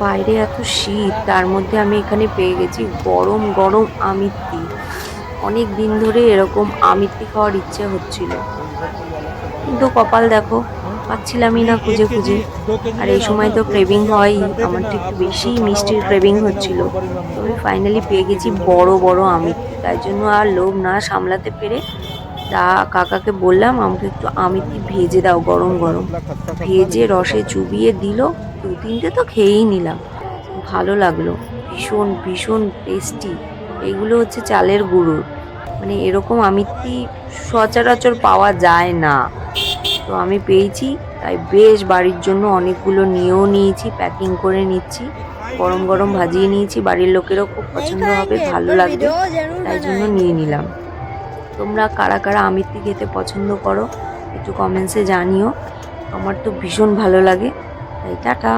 বাইরে এত শীত, তার মধ্যে আমি এখানে পেয়ে গেছি গরম গরম আমিত্তি। অনেক দিন ধরে এরকম আমিত্তি খাওয়ার ইচ্ছে হচ্ছিল, কিন্তু কপাল দেখো, পাচ্ছিলামই না খুঁজে খুঁজে। আর এই সময় তো ক্রেভিং হয়ই, আমার তো একটু বেশি মিষ্টির ক্রেভিং হচ্ছিল। তো আমি ফাইনালি পেয়ে গেছি বড় বড় আমিত্তি, তাই জন্য আর লোভ না সামলাতে পেরে কাকাকে বললাম আমাকে একটু আমিত্তি ভেজে দাও গরম গরম। ভেজে রসে চুবিয়ে দিল, 2-3টে তো খেয়েই নিলাম। ভালো লাগলো, ভীষণ ভীষণ টেস্টি। এইগুলো হচ্ছে চালের গুঁড়োর, মানে এরকম আমিত্তি সচরাচর পাওয়া যায় না। তো আমি পেয়েছি, তাই বেশ বাড়ির জন্য অনেকগুলো নিয়েও নিয়েছি, প্যাকিং করে নিচ্ছি। গরম গরম ভাজিয়ে নিয়েছি, বাড়ির লোকেরও খুব পছন্দ হবে, ভালো লাগবে, তাই জন্য নিয়ে নিলাম। তোমরা কারা কারা আমিত্তি খেতে পছন্দ করো একটু কমেন্টসে জানিও। আমার তো ভীষণ ভালো লাগে। তাই টাটা।